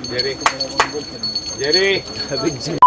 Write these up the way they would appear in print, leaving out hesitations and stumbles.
Jerry Jerry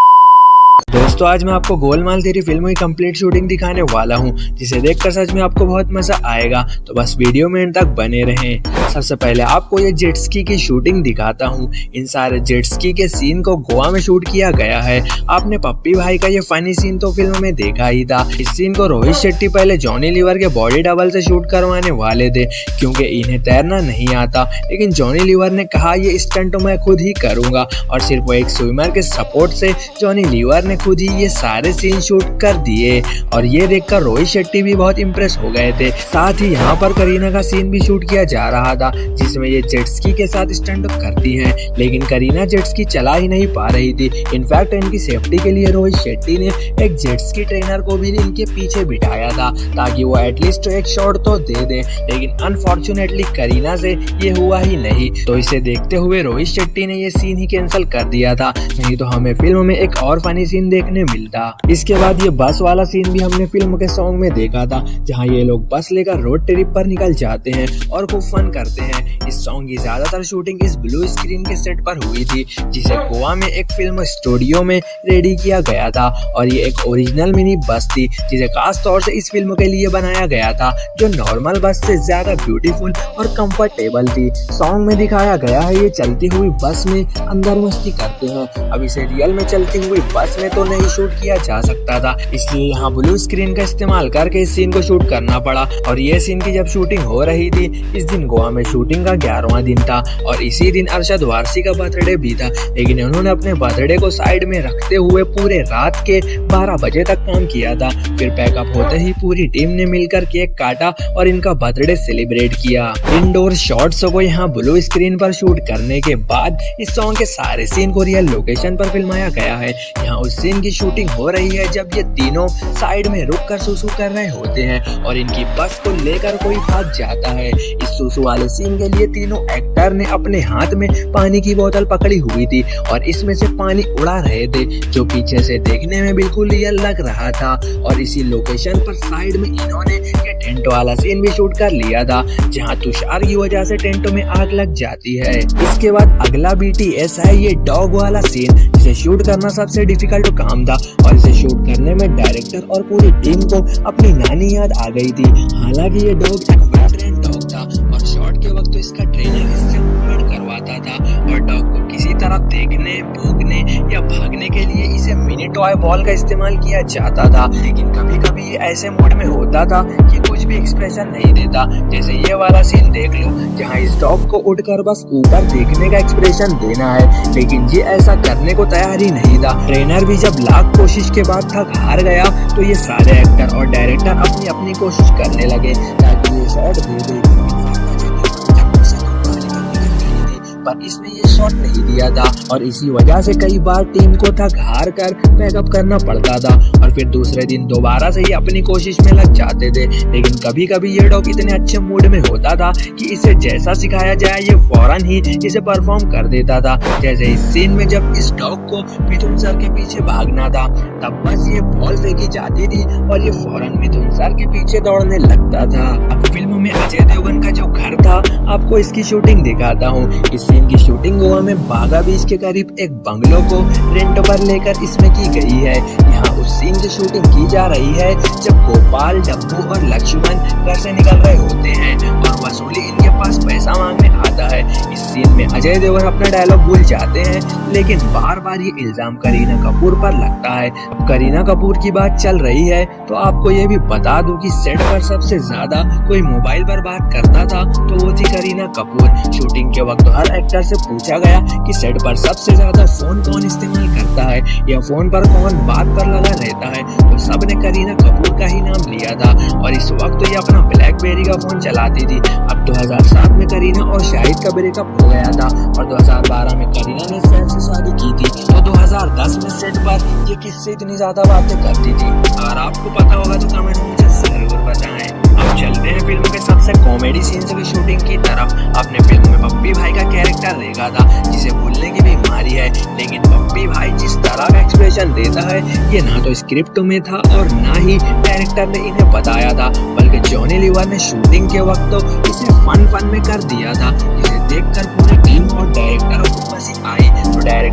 दोस्तों आज मैं आपको गोलमाल तेरी फिल्म की कंप्लीट शूटिंग दिखाने वाला हूं, जिसे देखकर सच में आपको बहुत मजा आएगा। तो बस वीडियो में एंड तक बने रहें। सबसे पहले आपको ये जेट स्की की शूटिंग दिखाता हूं। इन सारे जेट स्की के सीन को गोवा में शूट किया गया है। आपने पप्पी भाई का ये फनी सीन तो फिल्म में देखा ही था। इस सीन को रोहित शेट्टी पहले जॉनी लीवर के बॉडी डबल से शूट करवाने वाले थे, क्योंकि इन्हें तैरना नहीं आता। लेकिन जॉनी लीवर ने कहा ये स्टंट मैं खुद ही करूंगा, और सिर्फ वो एक स्विमर के सपोर्ट से जॉनी लीवर ने खुद ही ये सारे सीन शूट कर दिए। और ये देखकर रोहित शेट्टी भी बहुत इम्प्रेस हो गए थे। साथ ही यहाँ पर करीना का सीन भी शूट किया जा रहा था, जिसमें ये जेट स्की के साथ स्टंट करती हैं। लेकिन करीना जेट स्की चला ही नहीं पा रही थी। इनफैक्ट इनकी सेफ्टी के लिए रोहित शेट्टी ने एक जेट स्की ट्रेनर को भी इनके पीछे बिठाया था, ताकि वो एटलीस्ट एक शॉट तो दे दे। लेकिन अनफॉर्चुनेटली करीना से ये हुआ ही नहीं, तो इसे देखते हुए रोहित शेट्टी ने ये सीन ही कैंसिल कर दिया था। नहीं तो हमें फिल्म में एक और फनी सीन देखने मिलता। इसके बाद ये बस वाला सीन भी हमने फिल्म के सॉन्ग में देखा था, जहाँ ये लोग बस लेकर रोड ट्रिप पर निकल जाते हैं और खूब फन करते हैं। इस सॉन्ग की ज्यादातर शूटिंग इस ब्लू स्क्रीन के सेट पर हुई थी, जिसे गोवा में एक फिल्म स्टूडियो में रेडी किया गया था। और ये एक ओरिजिनल मिनी बस थी, जिसे खास तौर से इस फिल्म के लिए बनाया गया था, जो नॉर्मल बस से ज्यादा ब्यूटीफुल और कंफर्टेबल थी। सॉन्ग में दिखाया गया है ये चलती हुई बस में अंदर मस्ती करते हैं। अब इसे रियल में चलती हुई बस में तो नहीं शूट किया जा सकता था, इसलिए यहाँ ब्लू स्क्रीन का इस्तेमाल करके इस सीन को शूट करना पड़ा। और ये सीन की जब शूटिंग हो रही थी, इस दिन गोवा में शूटिंग का 11वां दिन था, और इसी दिन अरशद वारसी का बर्थडे भी था। लेकिन उन्होंने अपने बर्थडे को साइड में रखते हुए पूरे रात के 12 बजे तक काम किया था। फिर पैकअप होते ही पूरी टीम ने मिलकर केक काटा और इनका बर्थडे सेलिब्रेट किया। इंडोर शॉट्स को यहाँ ब्लू स्क्रीन पर शूट करने के बाद इस सॉन्ग के सारे सीन को रियल लोकेशन पर फिल्माया गया है। यहाँ उस सीन की शूटिंग हो रही है जब ये तीनों साइड में रुककर सुसु कर रहे होते हैं, और इनकी बस को लेकर कोई भाग जाता है। इस सुसु वाले सीन के लिए तीनों एक्टर ने अपने हाथ में पानी की बोतल पकड़ी हुई थी, और इसमें से पानी उड़ा रहे थे, जो पीछे से देखने में बिल्कुल रियल लग रहा था। और इसी लोकेशन पर साइड में इन्होंने ये टेंट वाला सीन भी शूट कर लिया था, जहाँ तुषार की वजह से टेंटों में आग लग जाती है। इसके बाद अगला BTS है ये डॉग वाला सीन, जिसे शूट करना सबसे डिफिकल्ट काम था। और इसे शूट करने में डायरेक्टर और पूरी टीम को अपनी नानी याद आ गई थी। हालांकि ये डॉग एक वेल ट्रेन डॉग था, और शॉट के वक्त तो इसका ट्रेनर इससे मूवमेंट करवाता था, और डॉग को किसी तरह देखने, भौंकने या भागने के लिए इसे मिनी टॉय बॉल का इस्तेमाल किया जाता था। लेकिन कभी कभी ये ऐसे मूड में होता था कि कुछ भी एक्सप्रेशन नहीं देता। जैसे ये वाला सीन देख लो, जहाँ इस डॉग को उठकर बस ऊपर देखने का एक्सप्रेशन देना है, लेकिन ये ऐसा करने को तैयार ही नहीं था। ट्रेनर भी जब लाख कोशिश के बाद थक हार गया, तो ये सारे एक्टर और डायरेक्टर अपनी अपनी कोशिश करने लगे ताकि ये शॉट दे दे, पर इसने ये शॉट नहीं दिया था। और इसी वजह से कई बार टीम को थक हार कर बैकअप करना पड़ता था, और फिर दूसरे दिन दोबारा से ही अपनी कोशिश में लग जाते थे। लेकिन कभी कभी ये डॉग इतने अच्छे मूड में होता था कि इसे जैसा सिखाया जाए ये फौरन ही इसे परफॉर्म कर देता था। जैसे इस सीन में जब इस डॉग को मिथुन सर के पीछे भागना था, तब बस ये बॉल फेंकी जाती थी और ये फौरन मिथुन सर के पीछे दौड़ने लगता था। अब फिल्म में अजय देवगन का जो घर था, आपको इसकी शूटिंग दिखाता हूँ। इस सीन की शूटिंग गोवा में बागा बीच के करीब एक बंगलो को रेंट पर लेकर इसमें की गई है। यहाँ उस सीन की शूटिंग की जा रही है जब गोपाल, डब्बू और लक्ष्मण घर से निकल रहे होते हैं, और वसूली इनके पास पैसा मांगने आता है। इस सीन में अजय देवगन अपना डायलॉग भूल जाते हैं, लेकिन बार बार ये इल्जाम करीना कपूर पर लगता है। अब करीना कपूर की बात चल रही है, तो आपको ये भी बता दूं कि सेट पर सबसे ज्यादा कोई मोबाइल पर बात करता था तो वो थी करीना कपूर। शूटिंग के वक्त हर एक्टर से पूछा गया कि सेट पर सबसे ज्यादा फोन कौन इस्तेमाल करता है या फोन पर कौन बात पर लगा रहता है, तो सबने करीना कपूर का ही नाम लिया था। और इस वक्त तो ये अपना ब्लैकबेरी का फोन चलाती थी। अब 2007 में करीना और शाहिद का ब्रेकअप हो गया था, और 2012 में करीना ने सैफ से शादी की थी, और 2010 में सेट पर ये किससे इतनी ज्यादा बातें करती थी। अगर आपको पता होगा तो कमेंट में मुझे जरूर बताएं। अब चलते हैं फिल्म के सबसे कॉमेडी सीन्स की शूटिंग की तरफ। आपने फिल्म में पप्पी भाई का कैरेक्टर देखा था, जिसे भूलने की बीमारी है, लेकिन पप्पी भाई जिस तरह का एक्सप्रेशन देता है, ये ना तो स्क्रिप्ट में था और ना ही डायरेक्टर ने इन्हें बताया था, बल्कि जॉनी लीवर ने शूटिंग के वक्त तो इसे फन में कर दिया था, जिसे देखकर पूरी टीम और डायरेक्टर को हंसी आई।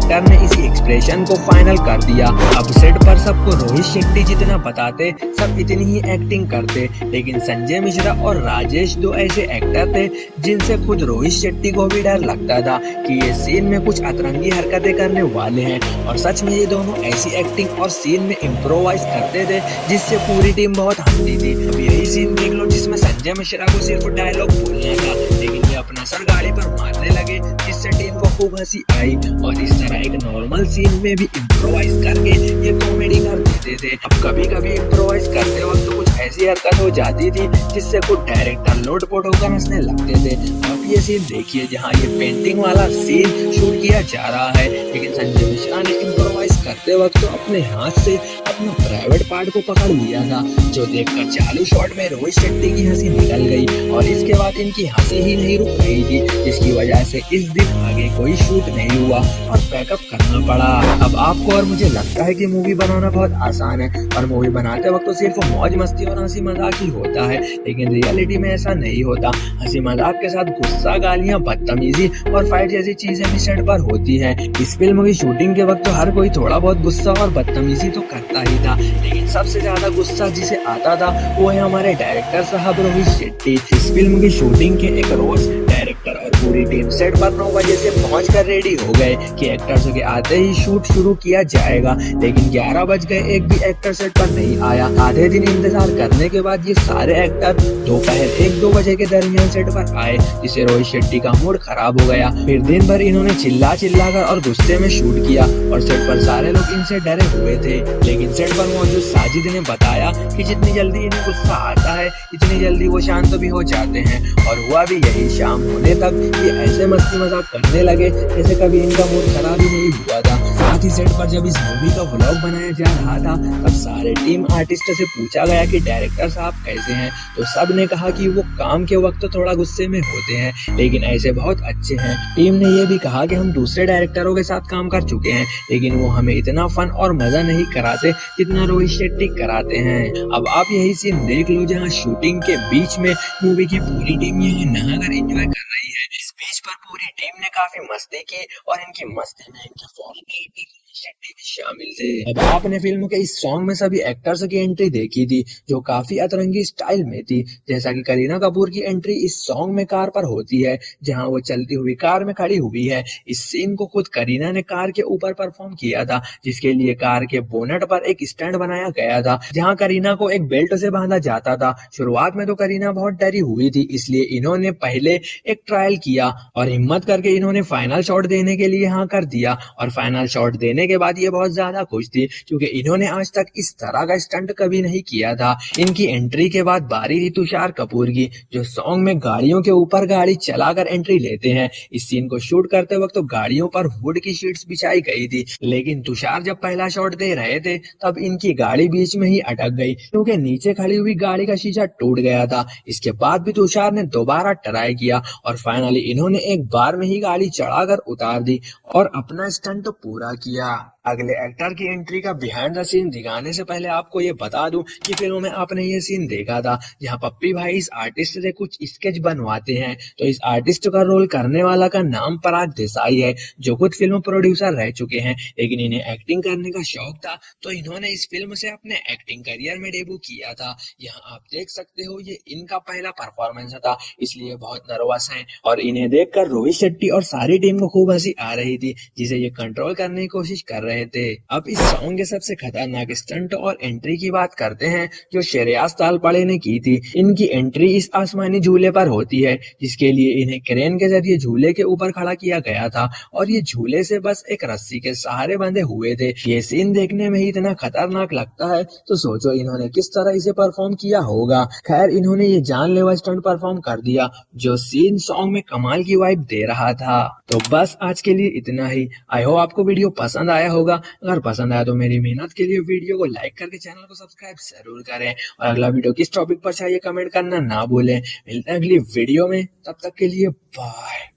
डायरेक्टर ने इसी एक्सप्रेशन को फाइनल कर दिया। अब सेट पर सबको रोहित शेट्टी जितना बताते सब इतनी ही एक्टिंग करते, लेकिन संजय मिश्रा और राजेश दो ऐसे एक्टर थे जिनसे खुद रोहित शेट्टी को भी डर लगता था कि ये सीन में कुछ अतरंगी हरकतें करने वाले हैं। और सच में ये दोनों ऐसी एक्टिंग और सीन में इम्प्रोवाइज करते थे जिससे पूरी टीम बहुत हंसती थी। अब यही सीन देख लो जिसमें संजय मिश्रा को सिर्फ डायलॉग बोलना था, लेकिन ये अपना सर गाड़ी पर मारने लगे जिससे टीम को खूब हंसी आई। और इस तरह एक नॉर्मल सीन में भी इम्प्रोवाइज करके ये कॉमेडी कर देते थे। अब कभी कभी इम्प्रोवाइज करते वक्त तो कुछ ऐसी हरकत हो जाती थी जिससे कुछ डायरेक्टर लोटपोट होकर हंसने लगते थे। अब ये सीन देखिए जहाँ ये पेंटिंग वाला सीन शूट किया जा रहा है, लेकिन संजय मिश्रा ने इम्प्रोवाइज करते वक्त तो अपने हाथ से अपना प्राइवेट पार्ट को पकड़ लिया था, जो देखकर चालू शॉट में रोहित शेट्टी की हंसी निकल गई और इसके बाद इनकी हंसी ही नहीं रुक रही थी, जिसकी वजह से इस दिन आगे कोई शूट नहीं हुआ और पैकअप करना पड़ा। अब आपको और मुझे लगता है कि मूवी बनाना बहुत आसान है और मूवी बनाते वक्त तो सिर्फ मौज मस्ती और हंसी मजाक ही होता है, लेकिन रियलिटी में ऐसा नहीं होता। हंसी मजाक के साथ गुस्सा, गालियां, बदतमीजी और फाइट जैसी चीजें भी सेट पर होती है। इस फिल्म की शूटिंग के वक्त तो हर कोई थोड़ा बहुत गुस्सा और बदतमीजी तो करता ही था, लेकिन सबसे ज्यादा गुस्सा जिसे आता था वो है हमारे डायरेक्टर साहब रोहित शेट्टी। इस फिल्म की शूटिंग के एक रोज डायरेक्टर और पूरी टीम सेट पर 9 बजे से पहुंचकर रेडी हो गए कि एक्टर्स के आते ही शूट शुरू किया जाएगा, लेकिन 11 बज गए, एक भी एक्टर सेट पर नहीं आया। आधे दिन इंतजार करने के बाद ये सारे एक्टर दोपहर 1-2 बजे के दरमियान सेट पर आए, जिससे रोहित शेट्टी का मूड खराब हो गया। फिर दिन भर इन्होंने चिल्ला कर और गुस्से में शूट किया और सेट पर सारे लोग इनसे डरे हुए थे, लेकिन सेट पर मौजूद साजिद ने बताया कि जितनी जल्दी इन्हें गुस्सा आता है इतनी जल्दी वो शांत भी हो जाते हैं। और हुआ भी यही, शाम होने तक ये ऐसे मस्ती मजाक करने लगे जैसे कभी इनका मूड खराब ही नहीं हुआ था। साथ ही सेट पर जब इस मूवी का व्लॉग बनाया जा रहा था तब सारे टीम आर्टिस्ट से पूछा गया कि डायरेक्टर साहब कैसे हैं, तो सब ने कहा कि वो काम के वक्त तो थोड़ा गुस्से में होते हैं लेकिन ऐसे बहुत अच्छे हैं। टीम ने ये भी कहा कि हम दूसरे डायरेक्टरों के साथ काम कर चुके हैं लेकिन वो हमें इतना फन और मजा नहीं कराते जितना रोहित शेट्टी कराते हैं। अब आप यही सीन देख लो जहाँ शूटिंग के बीच में मूवी की पूरी टीम यहाँ नहाकर एंजॉय कर रही है। इस बीच पर पूरी टीम ने काफी मस्ती की और इनकी मस्ती में इनके फॉरेन डायरेक्टर शेट्टी भी शामिल थे। अब आपने फिल्म के इस सॉन्ग में सभी एक्टर्स की एंट्री देखी थी जो काफी अतरंगी स्टाइल में थी, जैसा कि करीना कपूर की एंट्री इस सॉन्ग में कार पर होती है जहां वो चलती हुई कार में खड़ी हुई है। इस सीन को खुद करीना ने कार के ऊपर परफॉर्म किया था, जिसके लिए कार के बोनट पर एक स्टैंड बनाया गया था जहां करीना को एक बेल्ट से बांधा जाता था। शुरुआत में तो करीना बहुत डरी हुई थी, इसलिए इन्होंने पहले एक ट्रायल किया और हिम्मत करके इन्होंने फाइनल शॉट देने के लिए हाँ कर दिया। और फाइनल शॉट देने के बाद ये बहुत ज्यादा खुश थी क्योंकि इन्होंने आज तक इस तरह का स्टंट कभी नहीं किया था। इनकी एंट्री के बाद बारी थी तुषार कपूर की, जो सॉन्ग में गाड़ियों के ऊपर गाड़ी चलाकर एंट्री लेते हैं। इस सीन को शूट करते वक्त तो गाड़ियों पर वुड की शीट्स बिछाई गई थी, लेकिन तुषार जब पहला शॉट दे रहे थे तब इनकी गाड़ी बीच में ही अटक गई क्योंकि नीचे खड़ी हुई गाड़ी का शीशा टूट गया था। इसके बाद भी तुषार ने दोबारा ट्राई किया और फाइनली इन्होंने एक बार में ही गाड़ी चढ़ाकर उतार दी और अपना स्टंट पूरा किया। अगले एक्टर की एंट्री का बिहाइंड द सीन दिखाने से पहले आपको ये बता दूं कि फिल्म में आपने ये सीन देखा था जहां पप्पी भाई इस आर्टिस्ट से कुछ स्केच बनवाते हैं। तो इस आर्टिस्ट का रोल करने वाला का नाम पराग देसाई है, जो खुद फिल्म प्रोड्यूसर रह चुके हैं, लेकिन इन्हें एक्टिंग करने का शौक था तो इन्होंने इस फिल्म से अपने एक्टिंग करियर में डेब्यू किया था। यहाँ आप देख सकते हो ये इनका पहला परफॉर्मेंस था, इसलिए बहुत नर्वस हैं और इन्हें देखकर रोहित शेट्टी और सारी टीम को खूब हंसी आ रही थी, जिसे ये कंट्रोल करने की कोशिश कर रहे थे। अब इस सॉन्ग के सबसे खतरनाक स्टंट और एंट्री की बात करते हैं जो श्रेयास तालपड़े ने की थी। इनकी एंट्री इस आसमानी झूले पर होती है जिसके लिए इन्हें क्रेन के जरिए झूले के ऊपर खड़ा किया गया था और ये झूले से बस एक रस्सी के सहारे बंधे हुए थे। ये सीन देखने में ही इतना खतरनाक लगता है तो सोचो इन्होंने किस तरह इसे परफॉर्म किया होगा। खैर इन्होंने ये जानलेवा स्टंट परफॉर्म कर दिया जो सीन सॉन्ग में कमाल की वाइब दे रहा था। तो बस आज के लिए इतना ही। आई होप आपको वीडियो पसंद आया होगा। अगर पसंद आया तो मेरी मेहनत के लिए वीडियो को लाइक करके चैनल को सब्सक्राइब जरूर करें और अगला वीडियो किस टॉपिक पर चाहिए कमेंट करना ना भूलें। मिलते हैं अगली वीडियो में, तब तक के लिए बाय।